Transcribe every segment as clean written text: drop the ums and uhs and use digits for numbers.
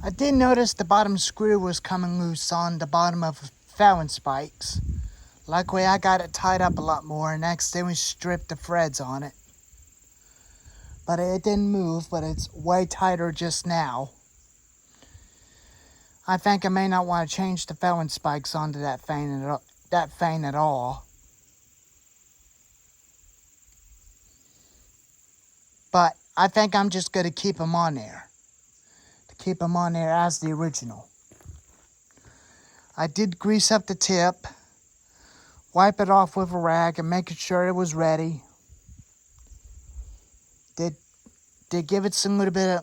I did notice the bottom screw was coming loose on the bottom of Fallon spikes. Luckily I got it tied up a lot more and accidentally stripped the threads on it. But it didn't move, but it's way tighter just now. I think I may not want to change the Fallon spikes onto that thing at all. But I think I'm just going to keep them on there. To keep them on there as the original. I did grease up the tip. Wipe it off with a rag and making sure it was ready. Did give it some little bit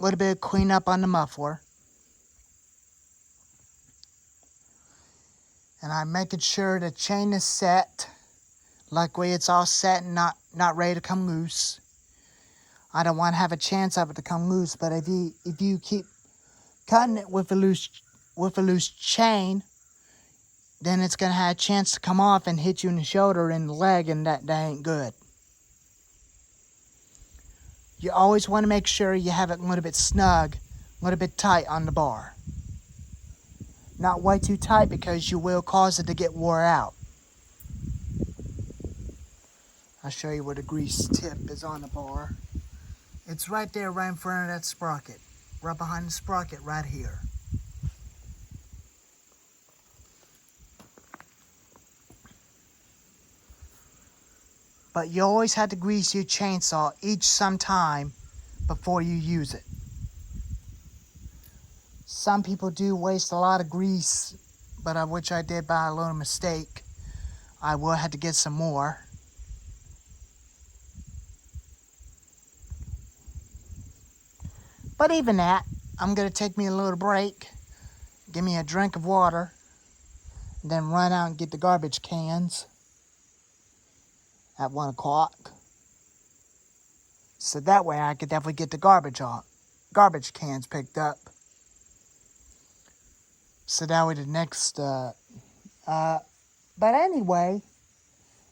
of cleanup on the muffler. And I'm making sure the chain is set. Luckily it's all set and not ready to come loose. I don't want to have a chance of it to come loose, but if you keep cutting it with a loose chain, then it's gonna have a chance to come off and hit you in the shoulder and the leg, and that ain't good. You always want to make sure you have it a little bit snug, a little bit tight on the bar. Not way too tight because you will cause it to get wore out. I'll show you where the grease tip is on the bar. It's right there, right in front of that sprocket. Right behind the sprocket, right here. But you always have to grease your chainsaw each sometime before you use it. Some people do waste a lot of grease, but which I did by a little mistake. I will have to get some more. But even that, I'm going to take me a little break, give me a drink of water, and then run out and get the garbage cans at 1 o'clock. So that way I could definitely get the garbage cans picked up. So that way the next, but anyway,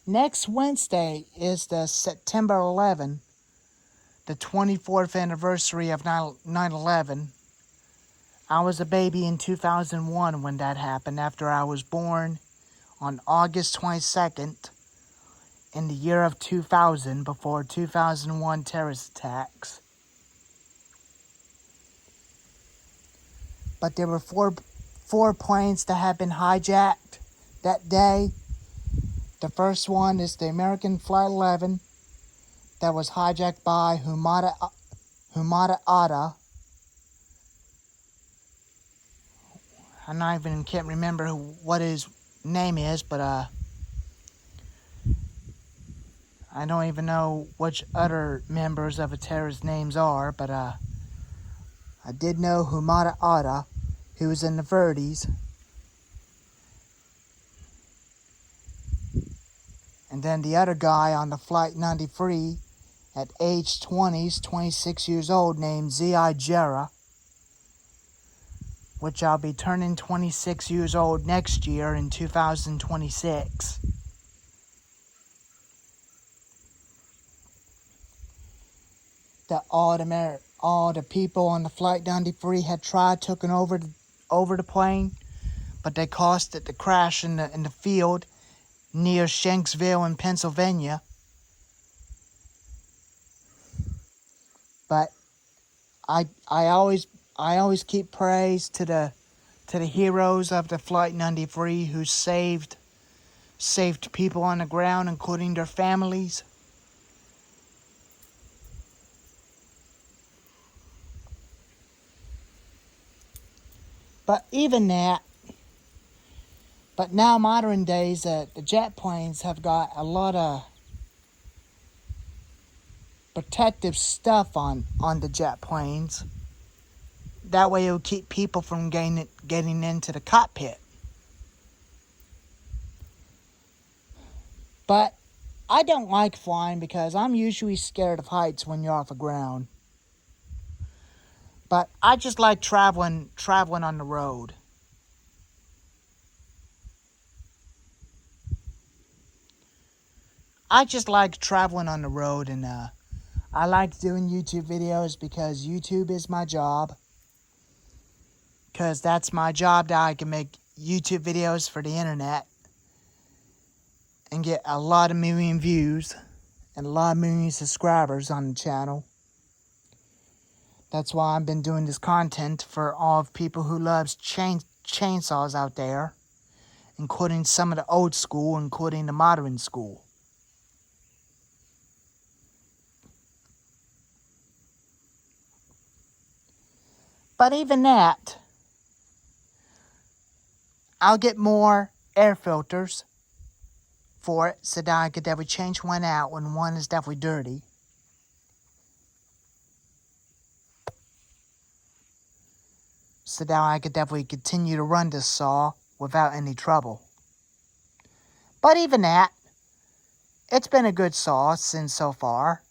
next Wednesday is the September 11th, the 24th anniversary of 9/11. I was a baby in 2001 when that happened, after I was born on August 22nd in the year of 2000, before 2001 terrorist attacks. But there were four planes that had been hijacked that day. The first one is the American Flight 11 that was hijacked by Humada Atta. Can't remember what his name is, but I don't even know which other members of a terrorist names are, but I did know Humada Atta, who was in the 30s. And then the other guy on the Flight 93 at age 20s, 26 years old, named Z.I. Jarrah, which I'll be turning 26 years old next year in 2026. That all the people on the Flight 93 had tried taking over the plane, but they caused it to crash in the field near Shanksville in Pennsylvania. But I always keep praise to the heroes of the Flight 93 who saved people on the ground, including their families. But even that, but now modern days, the jet planes have got a lot of protective stuff on the jet planes. That way it will keep people from getting into the cockpit. But I don't like flying because I'm usually scared of heights when you're off the ground. But I just like traveling on the road. I just like traveling on the road, and I like doing YouTube videos because YouTube is my job. because that's my job, that I can make YouTube videos for the internet and get a lot of million views and a lot of million subscribers on the channel. That's why I've been doing this content for all of people who loves chainsaws out there, including some of the old school, including the modern school. But even that, I'll get more air filters for it so that I could definitely change one out when one is definitely dirty. So that I could definitely continue to run this saw without any trouble. But even that, it's been a good saw since so far.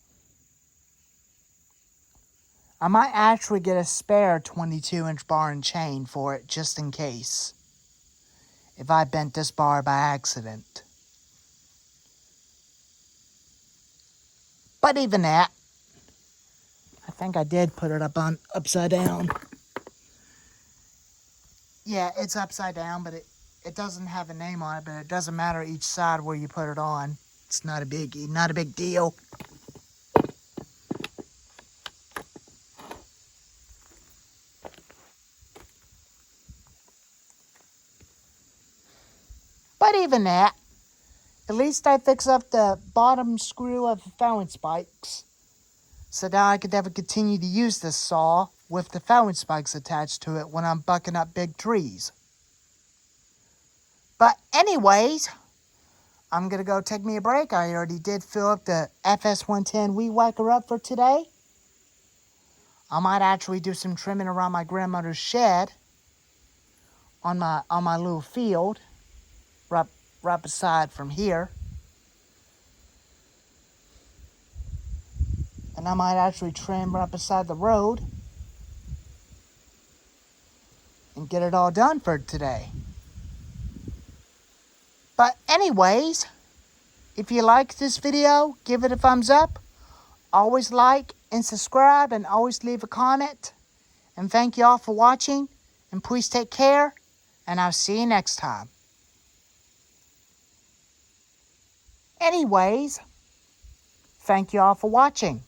I might actually get a spare 22-inch bar and chain for it just in case, if I bent this bar by accident. But even that, I think I did put it upside down. Yeah, it's upside down, but it doesn't have a name on it, but it doesn't matter each side where you put it on. It's not a biggie, not a big deal. But even that, at least I fix up the bottom screw of the Fallon spikes, so now I could never continue to use this saw with the Fallon spikes attached to it when I'm bucking up big trees. But anyways, I'm going to go take me a break. I already did fill up the FS110 Weed Whacker up for today. I might actually do some trimming around my grandmother's shed on my little field right beside from here. And I might actually trim right beside the road and get it all done for today. But anyways, if you like this video, give it a thumbs up. Always like and subscribe and always leave a comment. And thank you all for watching. And please take care. And I'll see you next time. Anyways, thank you all for watching.